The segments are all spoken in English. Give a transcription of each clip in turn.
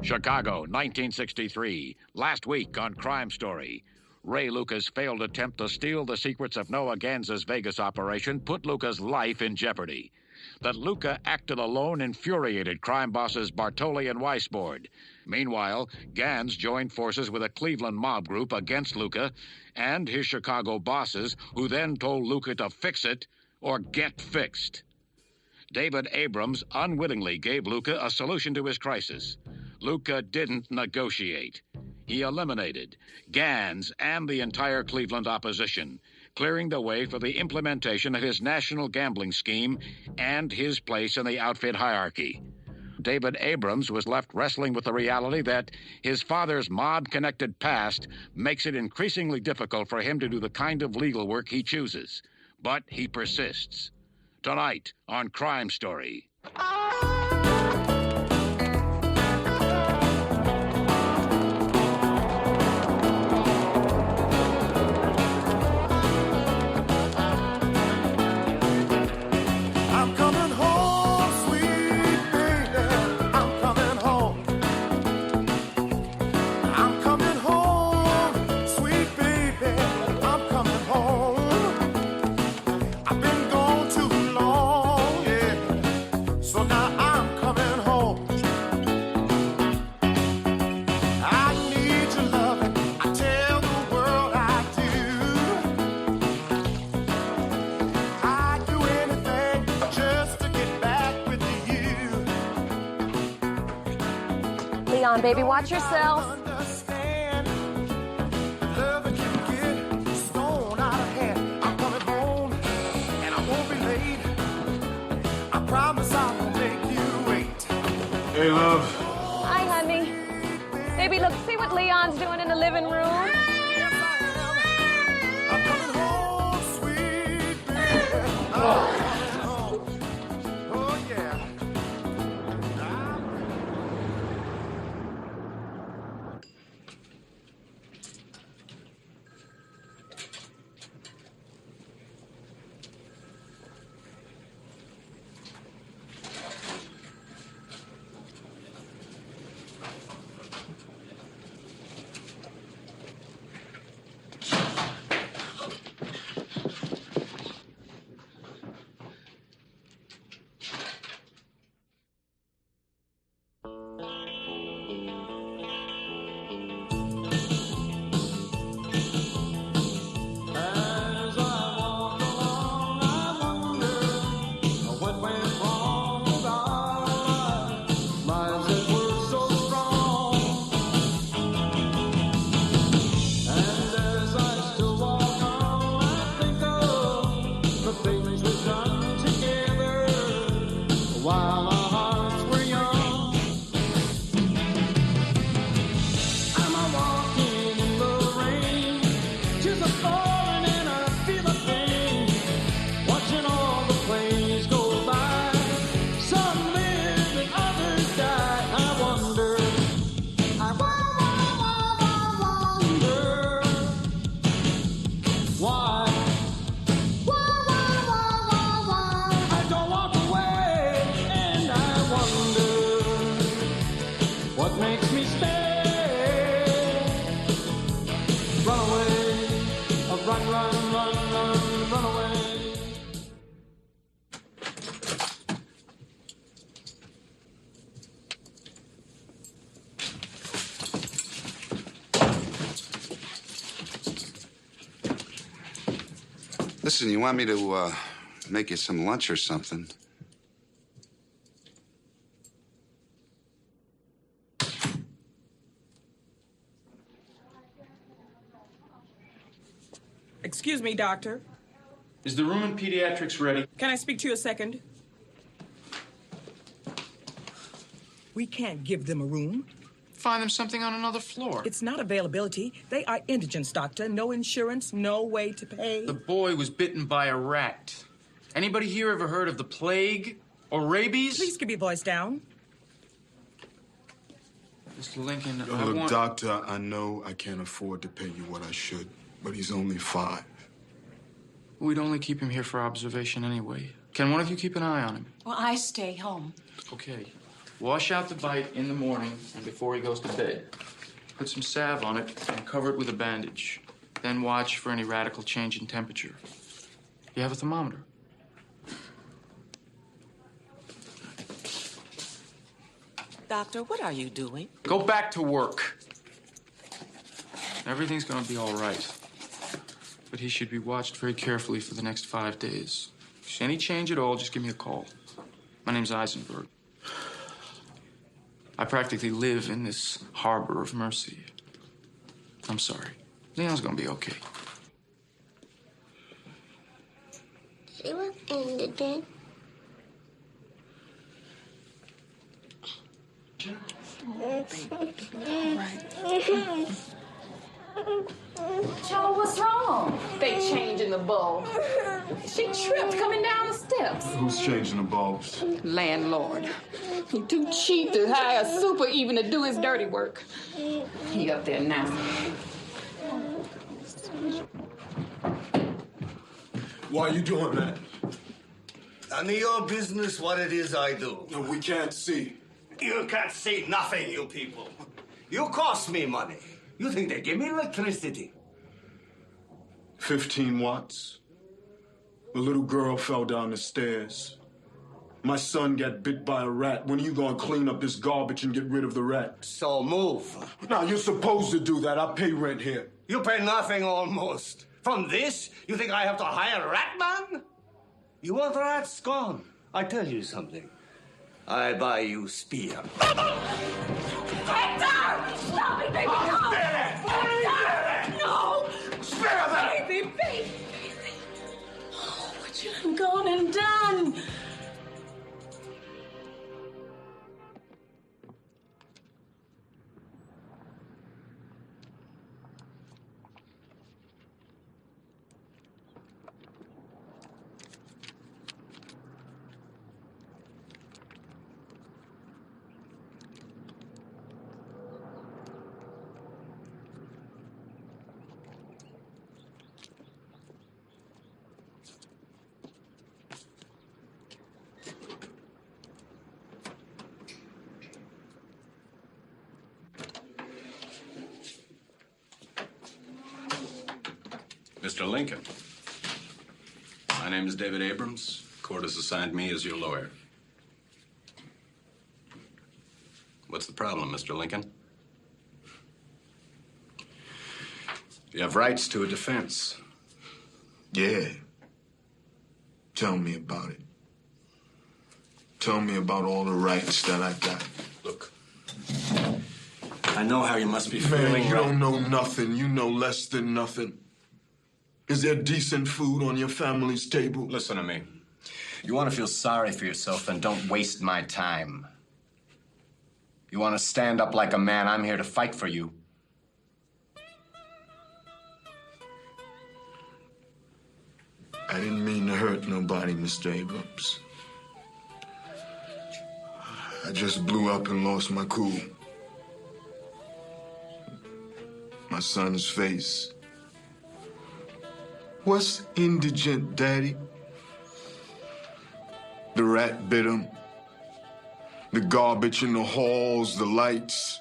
Chicago, 1963. Last week on Crime Story. Ray Luca's failed attempt to steal the secrets of Noah Gans's Vegas operation put Luca's life in jeopardy. That Luca acted alone infuriated crime bosses Bartoli and Weisbord. Meanwhile, Gans joined forces with a Cleveland mob group against Luca and his Chicago bosses, who then told Luca to fix it or get fixed. David Abrams unwittingly gave Luca a solution to his crisis. Luca didn't negotiate. He eliminated Gans and the entire Cleveland opposition, clearing the way for the implementation of his national gambling scheme and his place in the outfit hierarchy. David Abrams was left wrestling with the reality that his father's mob-connected past makes it increasingly difficult for him to do the kind of legal work he chooses. But he persists. Tonight on Crime Story. Leon, baby, watch yourself. Hey, love. Hi, honey. Baby, look, see what Leon's doing in the living room? Listen, you want me to make you some lunch or something? Excuse me, doctor. Is the room in pediatrics ready? Can I speak to you a second? We can't give them a room. Find them something on another floor. It's not availability. They are indigents, doctor. No insurance, no way to pay. The boy was bitten by a rat. Anybody here ever heard of the plague or rabies? Please keep your voice down. Mr. Lincoln, Look, doctor, I know I can't afford to pay you what I should, but he's only 5. We'd only keep him here for observation anyway. Can one of you keep an eye on him? Well, I stay home. Okay. Wash out the bite in the morning and before he goes to bed. Put some salve on it and cover it with a bandage. Then watch for any radical change in temperature. You have a thermometer? Doctor, what are you doing? Go back to work. Everything's gonna be all right. But he should be watched very carefully for the next 5 days. If there's any change at all, just give me a call. My name's Eisenberg. I practically live in this harbor of mercy. I'm sorry. Leon's gonna be okay. She was indigent. Joe, what's wrong? They changing the bulb. She tripped coming down the steps. Who's changing the bulbs? Landlord. He too cheap to hire a super even to do his dirty work. He up there now. Why are you doing that? None of your business what it is I do. No, we can't see. You can't see nothing, you people. You cost me money. You think they give me electricity? 15 watts. A little girl fell down the stairs. My son got bit by a rat. When are you gonna clean up this garbage and get rid of the rat? So move. Now, you're supposed to do that. I pay rent here. You pay nothing almost. From this, you think I have to hire a rat man? You want rats gone? I tell you something. I buy you spear. Hector! Stop it, baby! No! Hector! No! Spare that! Baby, baby! Oh, what you done gone and done? Mr. Lincoln, my name is David Abrams. Court has assigned me as your lawyer. What's the problem, Mr. Lincoln? You have rights to a defense. Yeah. Tell me about it. Tell me about all the rights that I got. Look, I know how you must be Man, feeling. you don't know nothing. You know less than nothing. Is there decent food on your family's table? Listen to me. You want to feel sorry for yourself, then don't waste my time. You want to stand up like a man, I'm here to fight for you. I didn't mean to hurt nobody, Mr. Abrams. I just blew up and lost my cool. My son's face. What's indigent, Daddy? The rat bit him. The garbage in the halls, the lights.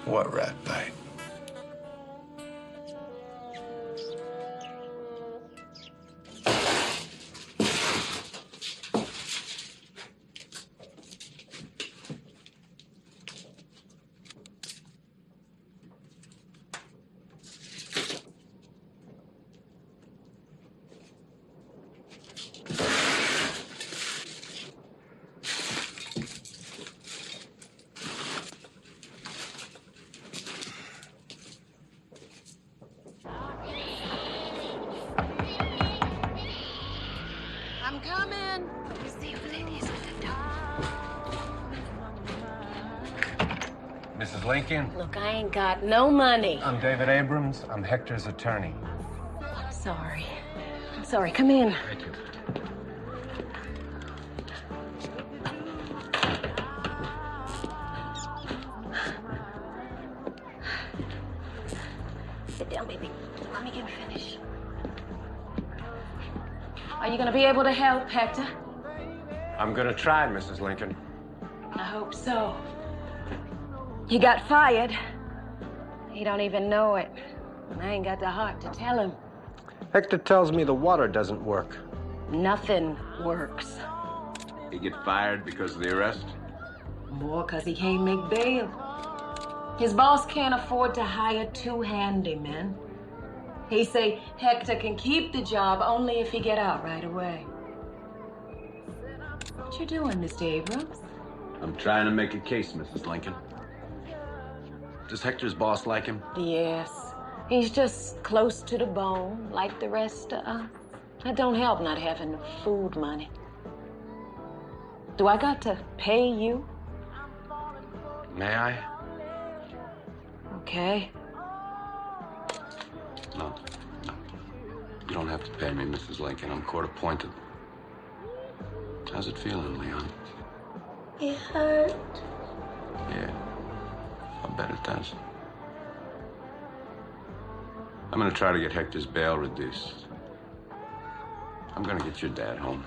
What rat bite? I'm coming. Mrs. Lincoln, Look, I ain't got no money. I'm David Abrams. I'm Hector's attorney. I'm sorry. I'm sorry. Come in. Thank you. Sit down, baby. Let me get finished. Are you gonna be able to help, Hector? I'm gonna try, Mrs. Lincoln. I hope so. He got fired. He don't even know it. And I ain't got the heart to tell him. Hector tells me the water doesn't work. Nothing works. He get fired because of the arrest? More 'cause he can't make bail. His boss can't afford to hire 2 handymen. He say Hector can keep the job only if he get out right away. What you doing, Mr. Abrams? I'm trying to make a case, Mrs. Lincoln. Does Hector's boss like him? Yes. He's just close to the bone, like the rest of us. That don't help not having the food money. Do I got to pay you? May I? Okay. No. You don't have to pay me, Mrs. Lincoln. I'm court appointed. How's it feeling, Leon? It hurt. Yeah. I bet it does. I'm gonna try to get Hector's bail reduced. I'm gonna get your dad home.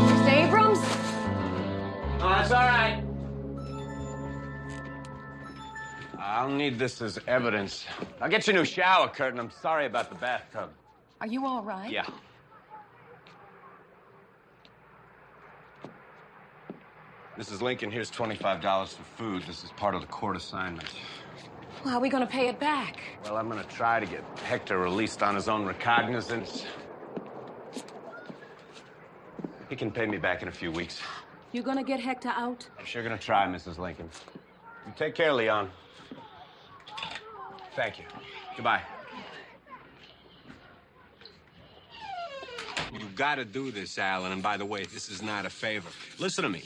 Mr. Abrams? Oh, that's all right. I'll need this as evidence. I'll get you a new shower curtain. I'm sorry about the bathtub. Are you all right? Yeah. Mrs. Lincoln, here's $25 for food. This is part of the court assignment. Well, how are we gonna pay it back? Well, I'm gonna try to get Hector released on his own recognizance. He can pay me back in a few weeks. You gonna get Hector out? I'm sure gonna try, Mrs. Lincoln. You take care, Leon. Thank you. Goodbye. You gotta do this, Alan. And by the way, this is not a favor. Listen to me.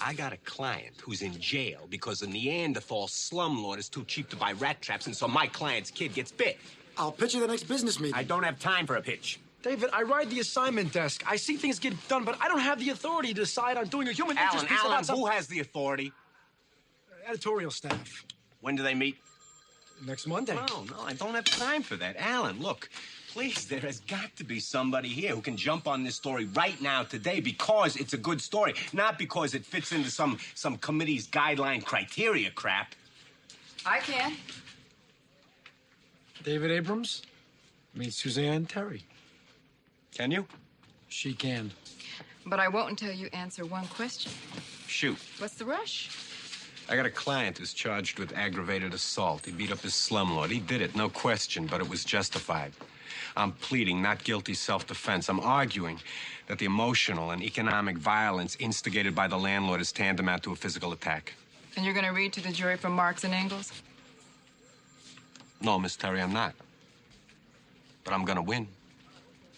I got a client who's in jail because a Neanderthal slumlord is too cheap to buy rat traps, and so my client's kid gets bit. I'll pitch you the next business meeting. I don't have time for a pitch. David, I ride the assignment desk. I see things get done, but I don't have the authority to decide on doing a human interest piece about Alan, who has the authority? Editorial staff. When do they meet? Next Monday. No, I don't have time for that. Alan, look, please, there has got to be somebody here who can jump on this story right now, today, because it's a good story, not because it fits into some committee's guideline criteria crap. I can. David Abrams, meet Suzanne Terry. Can you? She can. But I won't until you answer one question. Shoot. What's the rush? I got a client who's charged with aggravated assault. He beat up his slumlord. He did it, no question, but it was justified. I'm pleading not guilty self-defense. I'm arguing that the emotional and economic violence instigated by the landlord is tantamount to a physical attack. And you're going to read to the jury from Marx and Engels? No, Miss Terry, I'm not. But I'm going to win.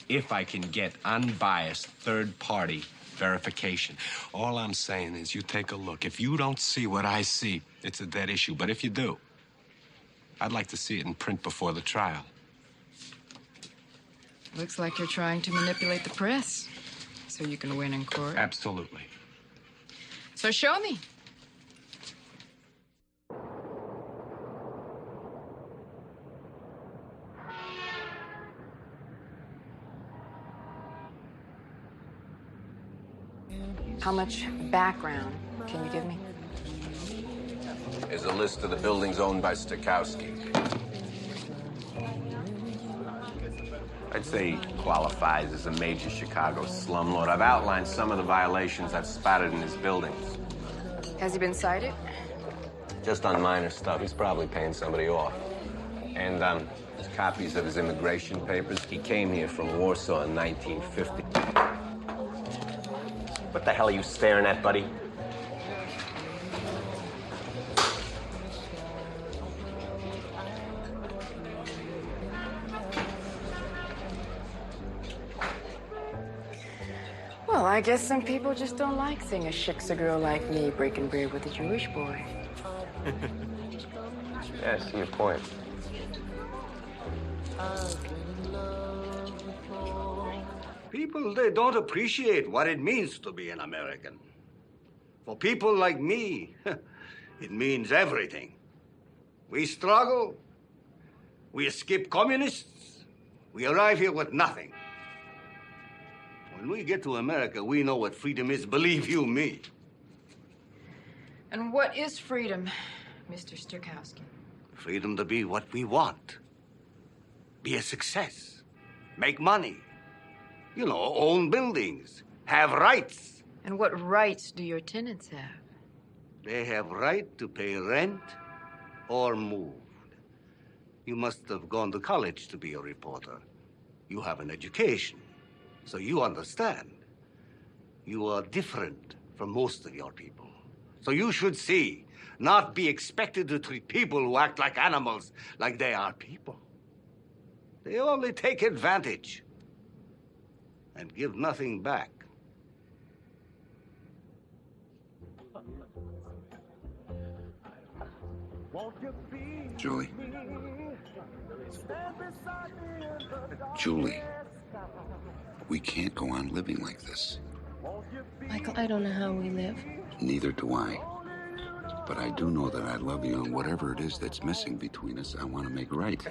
If I can get unbiased third-party verification. All I'm saying is you take a look. If you don't see what I see, it's a dead issue. But if you do, I'd like to see it in print before the trial. Looks like you're trying to manipulate the press so you can win in court. Absolutely. So show me. How much background can you give me? Here's a list of the buildings owned by Stokowski. I'd say he qualifies as a major Chicago slumlord. I've outlined some of the violations I've spotted in his buildings. Has he been cited? Just on minor stuff. He's probably paying somebody off. And there's copies of his immigration papers. He came here from Warsaw in 1950. What the hell are you staring at, buddy? Well, I guess some people just don't like seeing a shiksa girl like me breaking bread with a Jewish boy. Yeah, I see your point. People, they don't appreciate what it means to be an American. For people like me, it means everything. We struggle. We escape communists. We arrive here with nothing. When we get to America, we know what freedom is, believe you me. And what is freedom, Mr. Stokowski? Freedom to be what we want. Be a success. Make money. You know, own buildings. Have rights. And what rights do your tenants have? They have right to pay rent or move. You must have gone to college to be a reporter. You have an education, so you understand. You are different from most of your people. So you should see, not be expected to treat people who act like animals like they are people. They only take advantage and give nothing back. Julie. Julie. We can't go on living like this. Michael, I don't know how we live. Neither do I. But I do know that I love you, and whatever it is that's missing between us, I want to make right.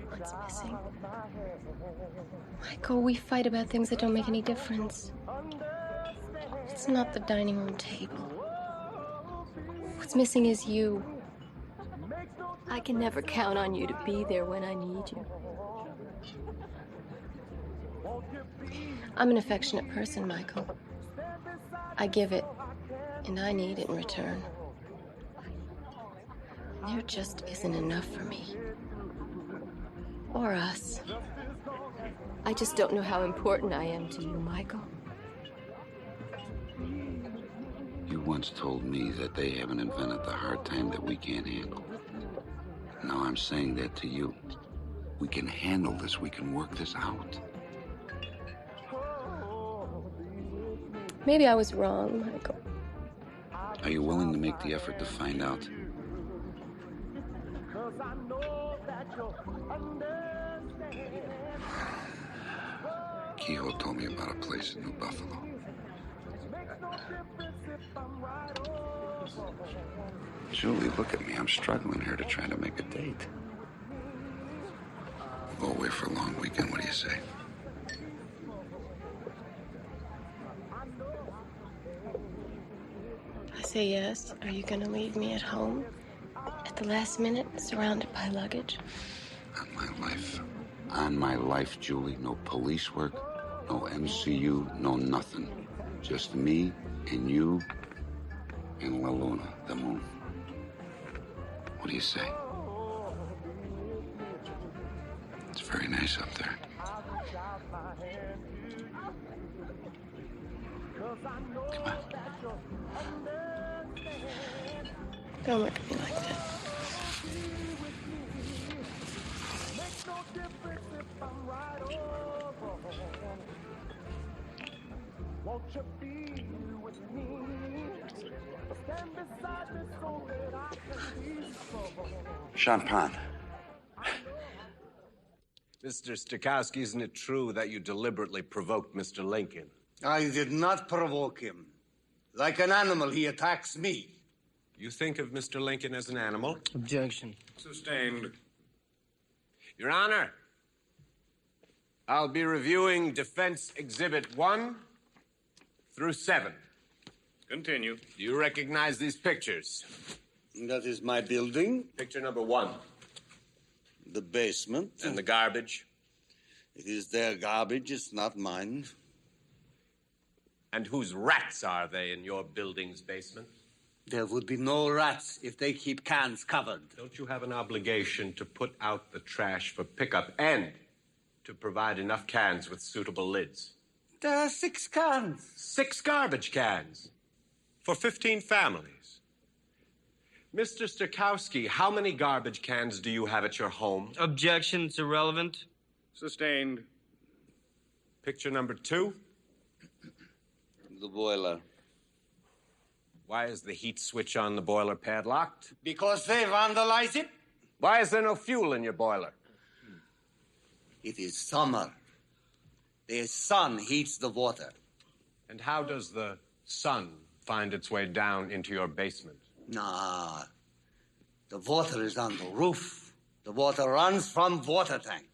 What's missing? Michael, we fight about things that don't make any difference. It's not the dining room table. What's missing is you. I can never count on you to be there when I need you. I'm an affectionate person, Michael. I give it, and I need it in return. There just isn't enough for me. Or us. I just don't know how important I am to you, Michael. You once told me that they haven't invented the hard time that we can't handle. Now I'm saying that to you. We can handle this. We can work this out. Maybe I was wrong, Michael. Are you willing to make the effort to find out? Kehoe told me about a place in New Buffalo. Julie, look at me. I'm struggling here to try to make a date. Go away for a long weekend. What do you say? I say yes. Are you gonna leave me at home? At the last minute, surrounded by luggage? On my life. On my life, Julie. No police work, no MCU, no nothing. Just me and you and La Luna, the moon. What do you say? It's very nice up there. Come on. Don't look at me like that. Champagne. Mr. Stokowski, isn't it true that you deliberately provoked Mr. Lincoln? I did not provoke him. Like an animal, he attacks me. You think of Mr. Lincoln as an animal? Objection. Sustained. Your Honor, I'll be reviewing Defense Exhibit 1 through 7. Continue. Do you recognize these pictures? That is my building. Picture number 1. The basement. And the garbage? It is their garbage, it's not mine. And whose rats are they in your building's basement? There would be no rats if they keep cans covered. Don't you have an obligation to put out the trash for pickup and to provide enough cans with suitable lids? There are 6 cans. 6 garbage cans for 15 families. Mr. Stokowski, how many garbage cans do you have at your home? Objection, it's irrelevant. Sustained. Picture number 2. the boiler. Why is the heat switch on the boiler padlocked? Because they vandalize it. Why is there no fuel in your boiler? It is summer. The sun heats the water. And how does the sun find its way down into your basement? Nah. The water is on the roof. The water runs from water tank.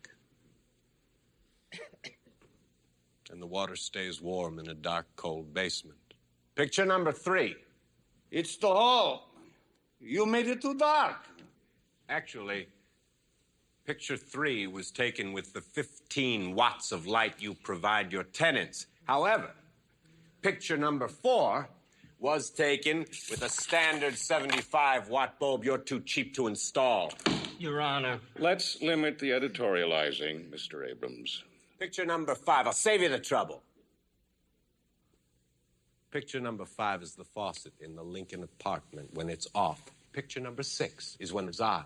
And the water stays warm in a dark, cold basement. Picture number 3. It's the hall. You made it too dark. Actually, picture 3 was taken with the 15 watts of light you provide your tenants. However, picture number 4 was taken with a standard 75-watt bulb you're too cheap to install. Your Honor. Let's limit the editorializing, Mr. Abrams. Picture number 5. I'll save you the trouble. Picture number 5 is the faucet in the Lincoln apartment when it's off. Picture number 6 is when it's on.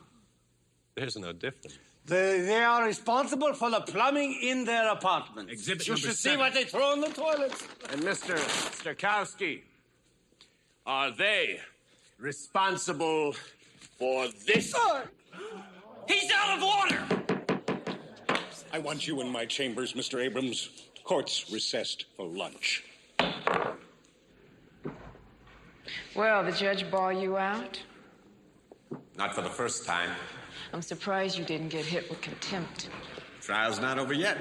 There's no difference. They are responsible for the plumbing in their apartment. Exhibit you number should 7. see what they throw in the toilets. And Mr. Stokowski, are they responsible for this? He's out of order! I want you in my chambers, Mr. Abrams. Court's recessed for lunch. Well, the judge bawl you out? Not for the first time. I'm surprised you didn't get hit with contempt. Trial's not over yet.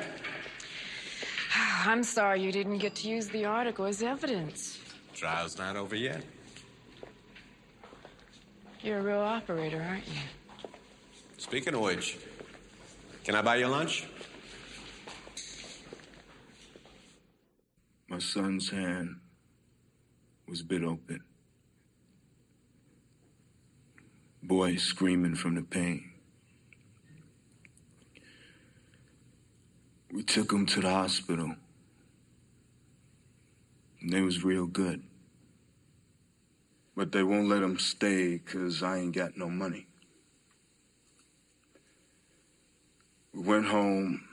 I'm sorry you didn't get to use the article as evidence. Trial's not over yet. You're a real operator, aren't you? Speaking of which, can I buy you lunch? My son's hand was bit open. Boy screaming from the pain. We took him to the hospital. And they was real good. But they won't let him stay 'cause I ain't got no money. We went home,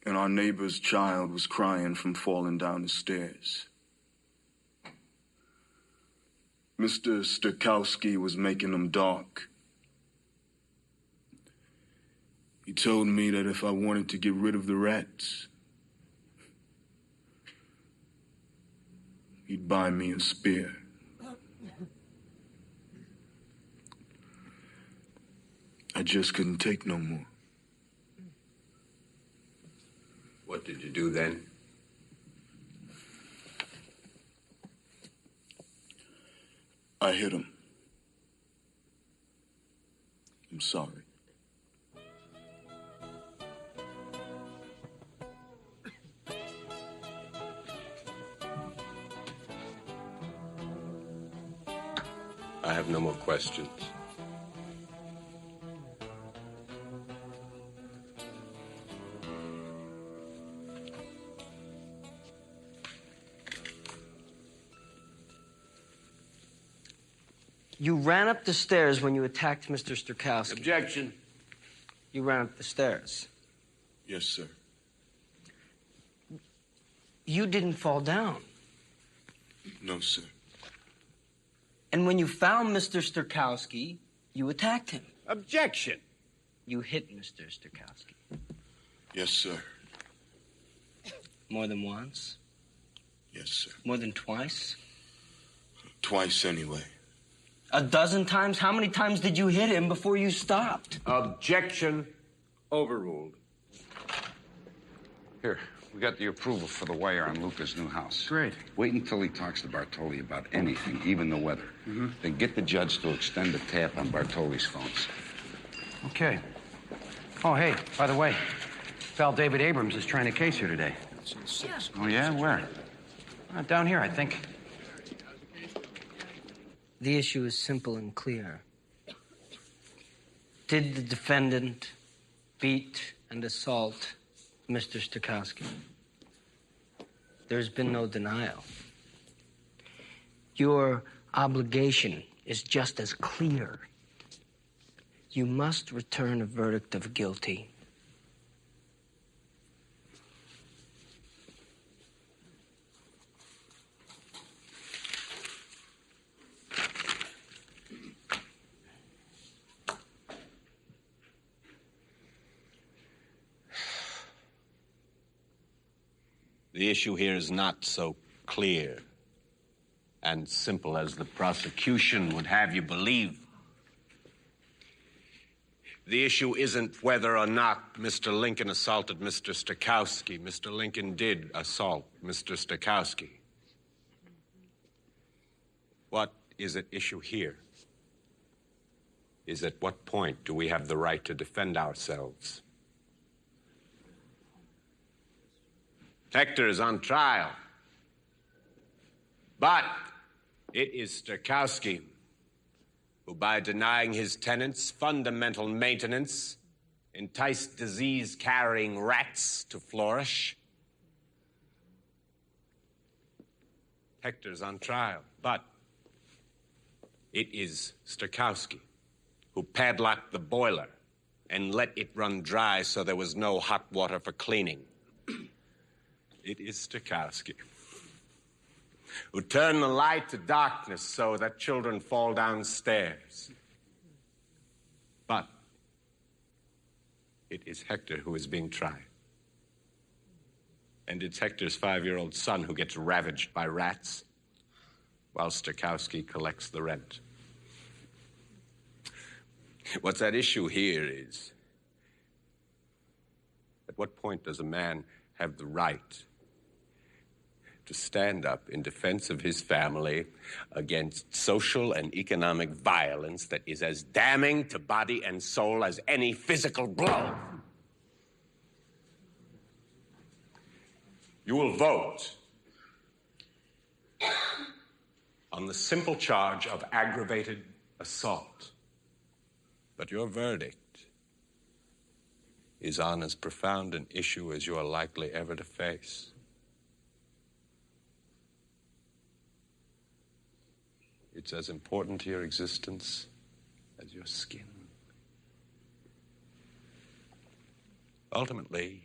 and our neighbor's child was crying from falling down the stairs. Mr. Stokowski was making them dark. He told me that if I wanted to get rid of the rats, he'd buy me a spear. I just couldn't take no more. What did you do then? I hit him. I'm sorry. I have no more questions. You ran up the stairs when you attacked Mr. Stokowski. Objection. You ran up the stairs. Yes, sir. You didn't fall down. No, sir. And when you found Mr. Stokowski, you attacked him. Objection. You hit Mr. Stokowski. Yes, sir. More than once? Yes, sir. More than twice? Twice anyway. A dozen times? How many times did you hit him before you stopped? Objection. Overruled. Here, we got the approval for the wire on Luca's new house. Great. Wait until he talks to Bartoli about anything, even the weather. Then get the judge to extend the tap on Bartoli's phones. Okay. Oh, hey, by the way, Val David Abrams is trying a case here today. Oh, yeah? Where? Down here, I think. The issue is simple and clear. Did the defendant beat and assault Mr. Stokowski? There's been no denial. Your obligation is just as clear. You must return a verdict of guilty. The issue here is not so clear and simple as the prosecution would have you believe. The issue isn't whether or not Mr. Lincoln assaulted Mr. Stokowski. Mr. Lincoln did assault Mr. Stokowski. What is at issue here is at what point do we have the right to defend ourselves? Hector is on trial, but it is Stokowski who, by denying his tenants fundamental maintenance, enticed disease-carrying rats to flourish. Hector's on trial, but it is Stokowski who padlocked the boiler and let it run dry so there was no hot water for cleaning. It is Stokowski who turned the light to darkness so that children fall downstairs. But it is Hector who is being tried. And it's Hector's 5-year-old son who gets ravaged by rats while Stokowski collects the rent. What's at issue here is, at what point does a man have the right to stand up in defense of his family against social and economic violence that is as damning to body and soul as any physical blow? You will vote on the simple charge of aggravated assault. But your verdict is on as profound an issue as you are likely ever to face. It's as important to your existence as your skin. Ultimately,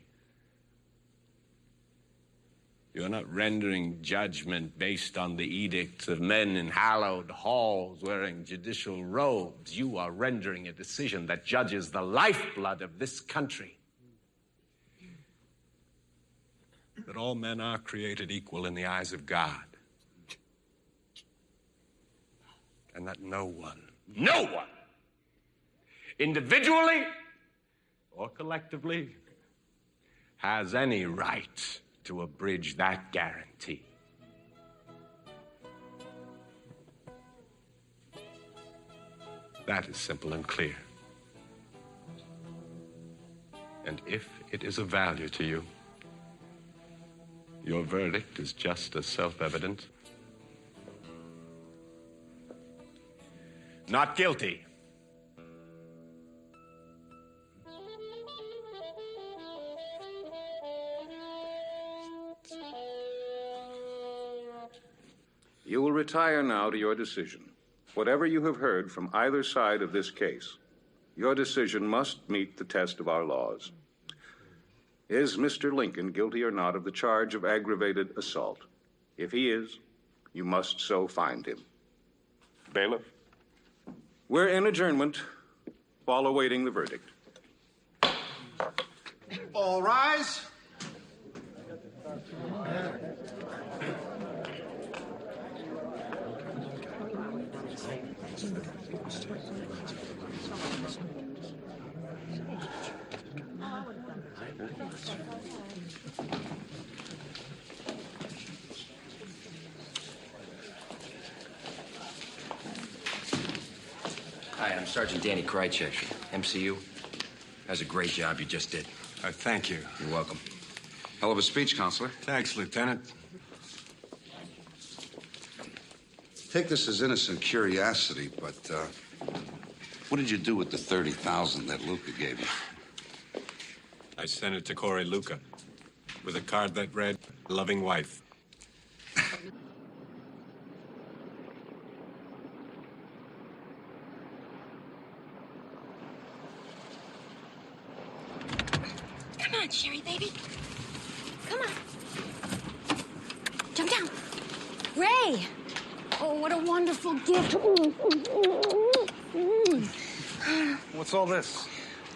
you're not rendering judgment based on the edicts of men in hallowed halls wearing judicial robes. You are rendering a decision that judges the lifeblood of this country. That all men are created equal in the eyes of God. And that no one, individually or collectively, has any right to abridge that guarantee. That is simple and clear. And if it is of value to you, your verdict is just as self-evident. Not guilty. You will retire now to your decision. Whatever you have heard from either side of this case, your decision must meet the test of our laws. Is Mr. Lincoln guilty or not of the charge of aggravated assault? If he is, you must so find him. Bailiff? We're in adjournment while awaiting the verdict. All rise. Hi, I'm Sergeant Danny Krychek, MCU. That was a great job you just did. Thank you. You're welcome. Hell of a speech, Counselor. Thanks, Lieutenant. Take this as innocent curiosity, but what did you do with the $30,000 that Luca gave you? I sent it to Corey Luca with a card that read, "Loving wife." Come on, Sherry, baby. Come on. Jump down. Ray! Oh, what a wonderful gift. What's all this?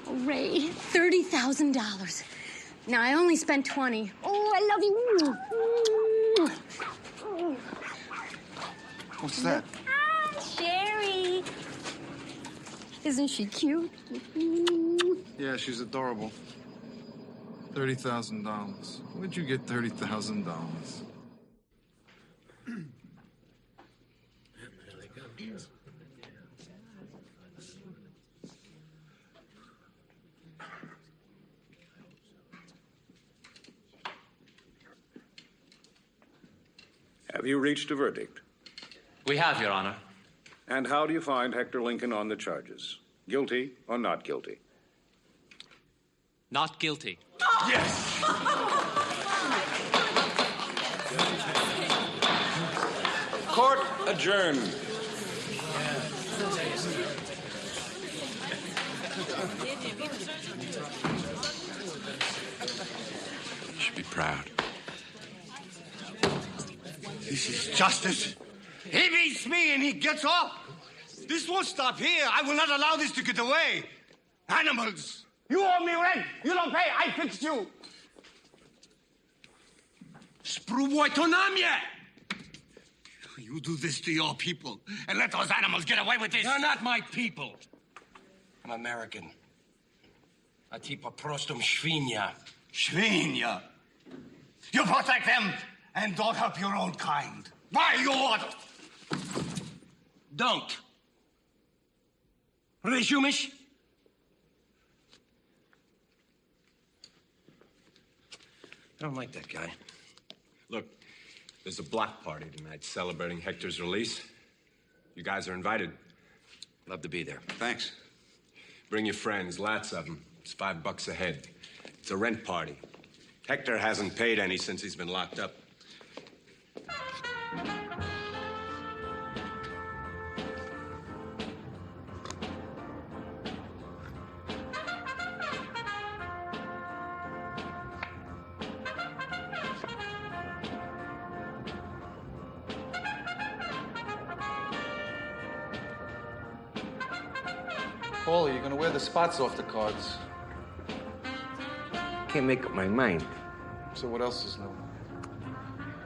Oh, Ray, $30,000. Now, I only spent 20. Oh, I love you. What's that? Ah, Sherry. Isn't she cute? Yeah, she's adorable. $30,000. Where'd you get $30,000? Have you reached a verdict? We have, Your Honor. And how do you find Hector Lincoln on the charges? Guilty or not guilty? Not guilty. Yes! Court adjourned. You should be proud. This is justice. He beats me and he gets off. This won't stop here. I will not allow this to get away. Animals. You owe me rent. You don't pay. I fix you. Spruvoitonamie. You do this to your people and let those animals get away with this. They're not my people. I'm American. I keep a prostum świnia. Świnia. You protect them and don't help your own kind. Why you ought? Don't. Resumish? I don't like that guy. Look, there's a block party tonight celebrating Hector's release. You guys are invited. Love to be there. Thanks. Bring your friends, lots of them. It's $5 a head. It's a rent party. Hector hasn't paid any since he's been locked up. Paulie, you're gonna wear the spots off the cards. Can't make up my mind. So what else is new?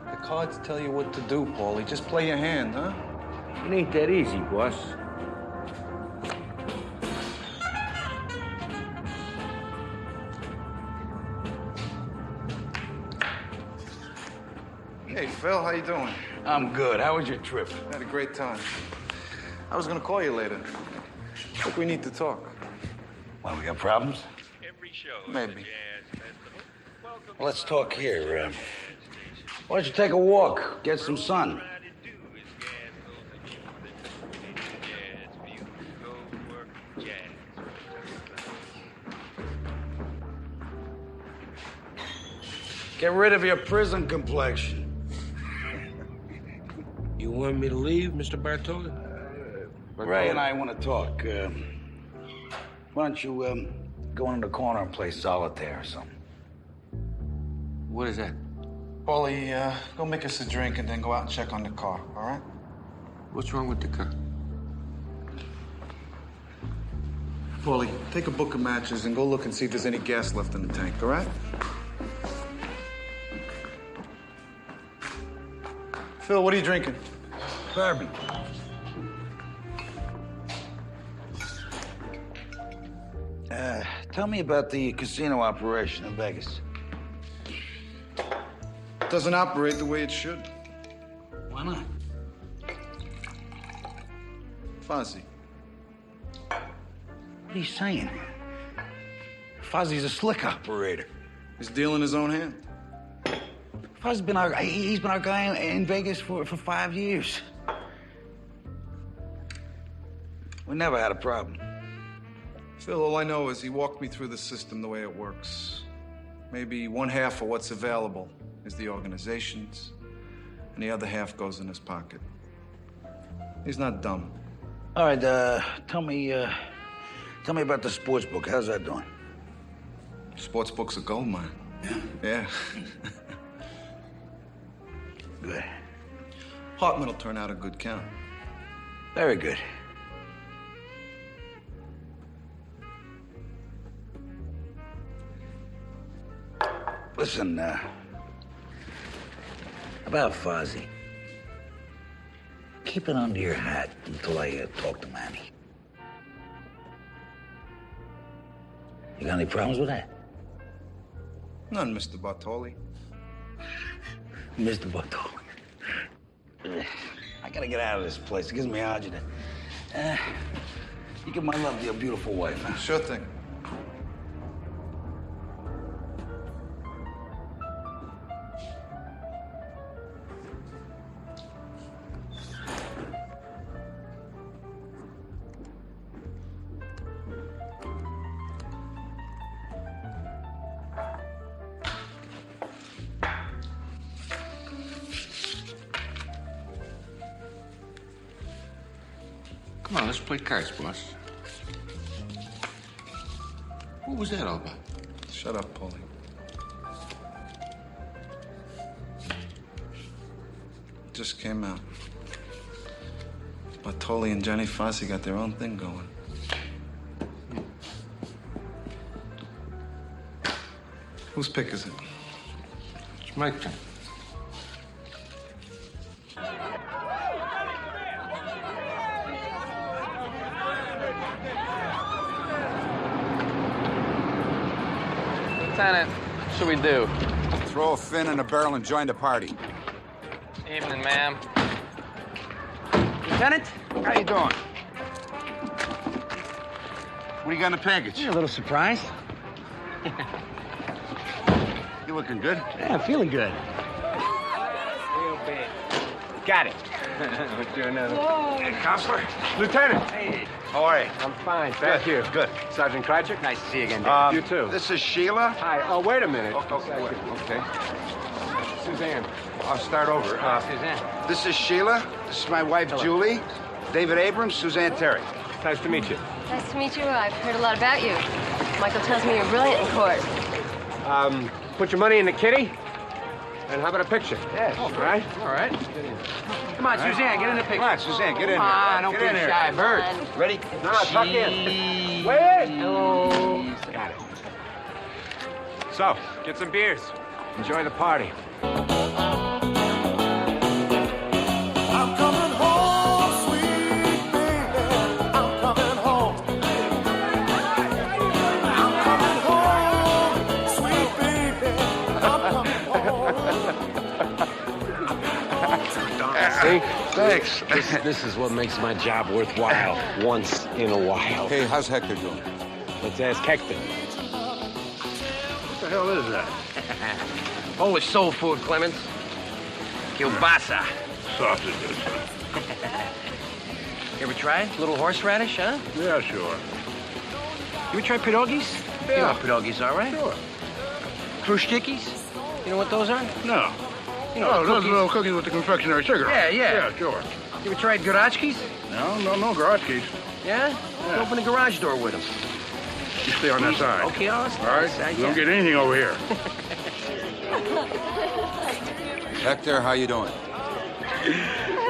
The cards tell you what to do, Paulie. Just play your hand, huh? It ain't that easy, boss. Hey, Phil, how you doing? I'm good. How was your trip? Had a great time. I was gonna call you later. Think we need to talk. Well, we got problems? Maybe. Well, let's talk here. Why don't you take a walk, get some sun? Get rid of your prison complexion. You want me to leave, Mr. Bartoli? Ray and I want to talk. Why don't you go into the corner and play solitaire or something? What is that? Paulie, go make us a drink and then go out and check on the car, all right? What's wrong with the car? Paulie, take a book of matches and go look and see if there's any gas left in the tank, all right? Phil, what are you drinking? Bourbon. Tell me about the casino operation in Vegas. Doesn't operate the way it should. Why not? Fozzie. What are you saying? Fozzie's a slick operator. He's dealing his own hand. Fozzie's been our guy in Vegas for 5 years. We never had a problem. Phil, all I know is he walked me through the system the way it works. Maybe one half of what's available is the organizations, and the other half goes in his pocket. He's not dumb. All right, tell me about the sports book. How's that doing? Sports book's a gold mine. Yeah. Good. Hartman will turn out a good count. Very good. Listen, about Fozzie. Keep it under your hat until I talk to Manny. You got any problems with that? None, Mr. Bartoli. Mr. Bartoli. I gotta get out of this place. It gives me agita. You give my love to your beautiful wife, huh? Sure thing. Come on, let's play cards, boss. What was that all about? Shut up, Paulie. Just came out. Bartoli and Johnny Fosse got their own thing going. Whose pick is it? It's my turn. Lieutenant, what should we do? Throw a fin in a barrel and join the party. Evening, ma'am. Lieutenant, how you doing? What do you got in the package? Yeah, a little surprise. You looking good? Yeah, I'm feeling good. Real big. Got it. What's your name? Hey, Counselor. Lieutenant! Hey. How are you? I'm fine, thank you. Good. Sergeant Krychek? Nice to see you again, Dave. You too. This is Sheila. Hi. Oh, wait a minute. Okay. Suzanne. I'll start over. Suzanne. This is Sheila. This is my wife, Julie. David Abrams, Suzanne Terry. Nice to meet you. Nice to meet you. I've heard a lot about you. Michael tells me you're brilliant in court. Put your money in the kitty. And how about a picture? Yes. All right. All right. Come on, Suzanne, get in the picture. Come on, Suzanne, get in here. Come on, don't Get be in here. shy, Bert. Ready? No, tuck in. Wait. Hello. Got it. So, get some beers. Enjoy the party. I'm coming home, sweet baby. I'm coming home. I'm coming home, sweet baby. I'm coming home. See? Thanks. This is what makes my job worthwhile once in a while. Hey, how's Hector doing? Let's ask Hector. What the hell is that? Polish soul food, Clemens. Kielbasa. Sausages. You ever tried? Little horseradish, huh? Yeah, sure. You ever tried pierogies? Yeah. You know what pierogies are, right? Sure. Krustikis? You know what those are? No. You know, Oh, the those cookies. little cookies with the confectionery sugar. Yeah. Yeah, sure. You ever tried garachkis? No garotchkis. Yeah? You open the garage door with them. You stay on that side. Okay, all right? You don't get anything over here. Hector, how you doing?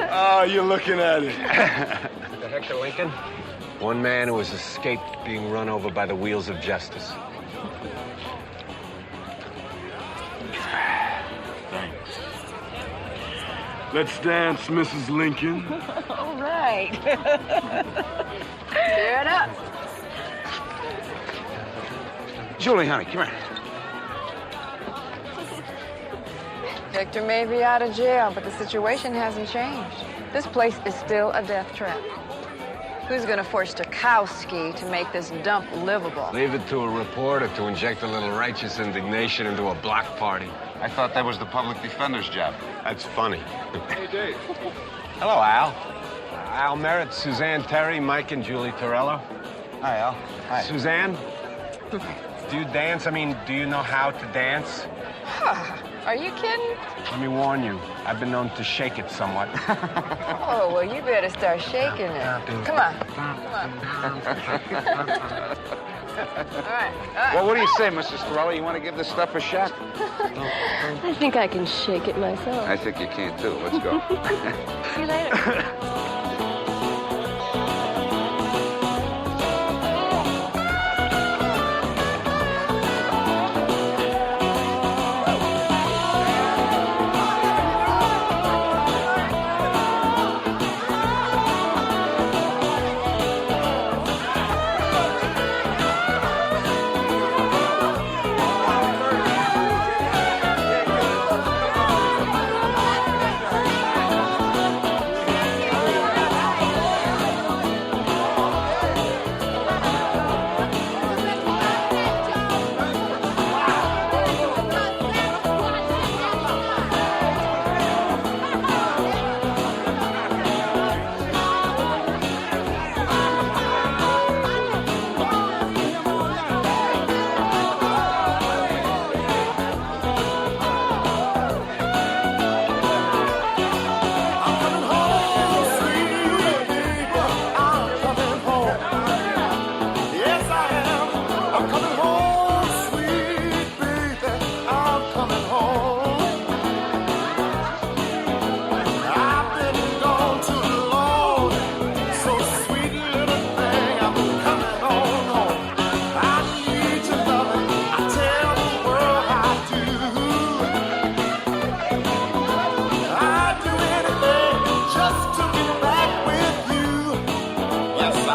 Oh, you're looking at it. The Hector Lincoln? One man who has escaped being run over by the wheels of justice. Thanks. Let's dance, Mrs. Lincoln. All right. Cheer it up. Julie, honey, come here. Victor may be out of jail, but the situation hasn't changed. This place is still a death trap. Who's going to force Tarkowski to make this dump livable? Leave it to a reporter to inject a little righteous indignation into a block party. I thought that was the public defender's job. That's funny. Hey, Dave. Hello, Al. Al Merritt, Suzanne Terry, Mike and Julie Torello. Hi, Al. Hi. Suzanne, do you dance? I mean, do you know how to dance? Are you kidding? Let me warn you, I've been known to shake it somewhat. Oh, well, you better start shaking it. Come on. All right. Well, what do you say, Mrs. Torello? You want to give this stuff a shot? I think I can shake it myself. I think you can, too. Let's go. See you later.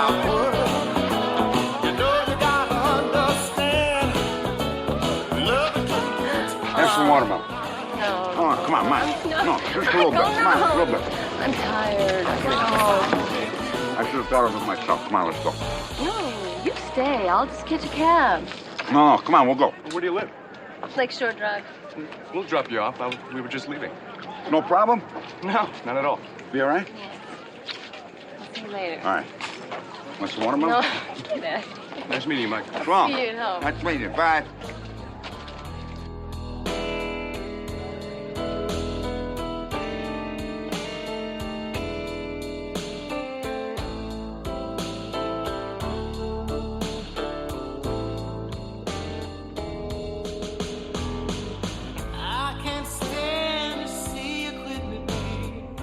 outward. You know you gotta understand. Love it Have some watermelon. Come on, come on, Mike. No, just a little bit. Come on, a little bit. I'm tired. I should have thought of it myself. Come on, let's go. No, you stay. I'll just catch a cab. No, come on, we'll go. Where do you live? Lakeshore Drive. We'll drop you off. We were just leaving. No problem? No, not at all. Be all right? I'll see you later. All right. Want some watermelon? No, get out. Nice meeting you, Mike. What's wrong? See you at home. Nice meeting you. Bye. I can't stand to see you quit me, babe.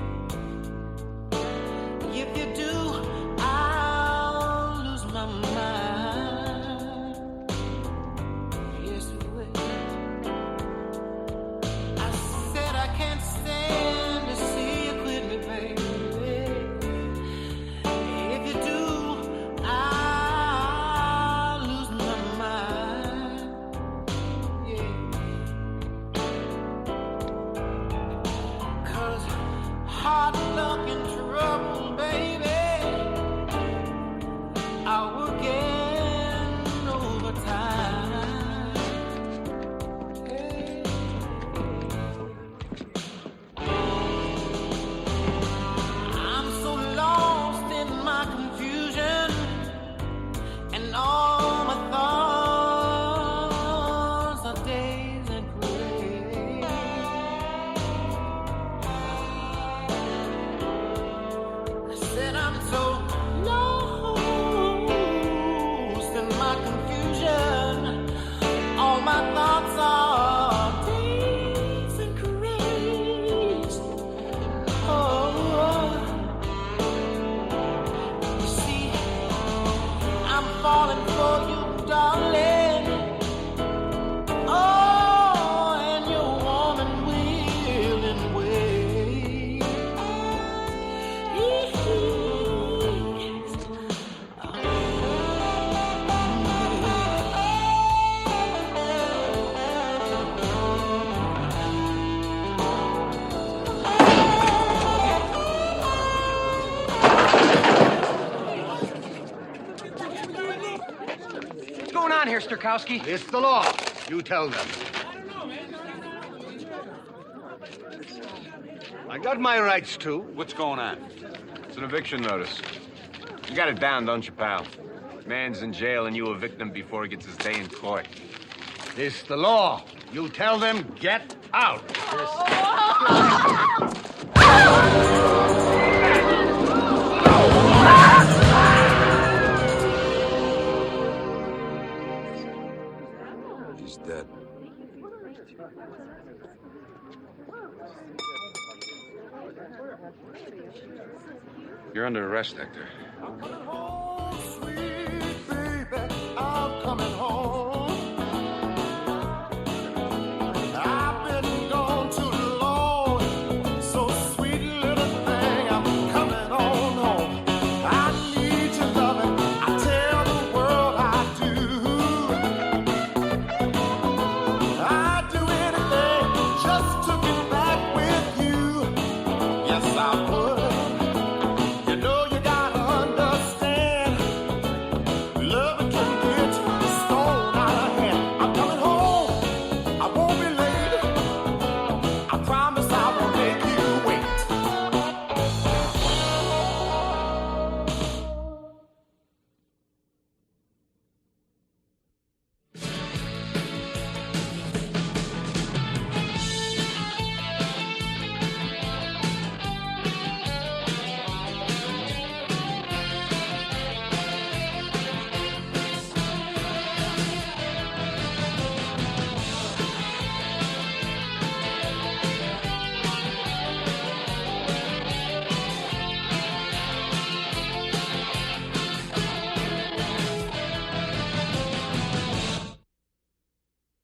If you do, I'll lose my mind. Yes, it will. I said I can't stand to see you quit me, baby. If you do, I'll lose my mind. Yeah. 'Cause hard luck and trouble, baby, are working overtime. I'm so lost in my confusion, and all my thoughts are dazed and crazy. I said I'm so lost in my confusion. All my thoughts are dazed and crazy. Oh, you see, I'm falling for you, darling. Oh, and your woman will and way. What's going on here, Strakowski? It's the law. You tell them. I got my rights too. What's going on? It's an eviction notice. You got it down, don't you, pal? Man's in jail and you a victim before he gets his day in court. It's the law. You tell them, get out. He's dead. You're under arrest, Hector.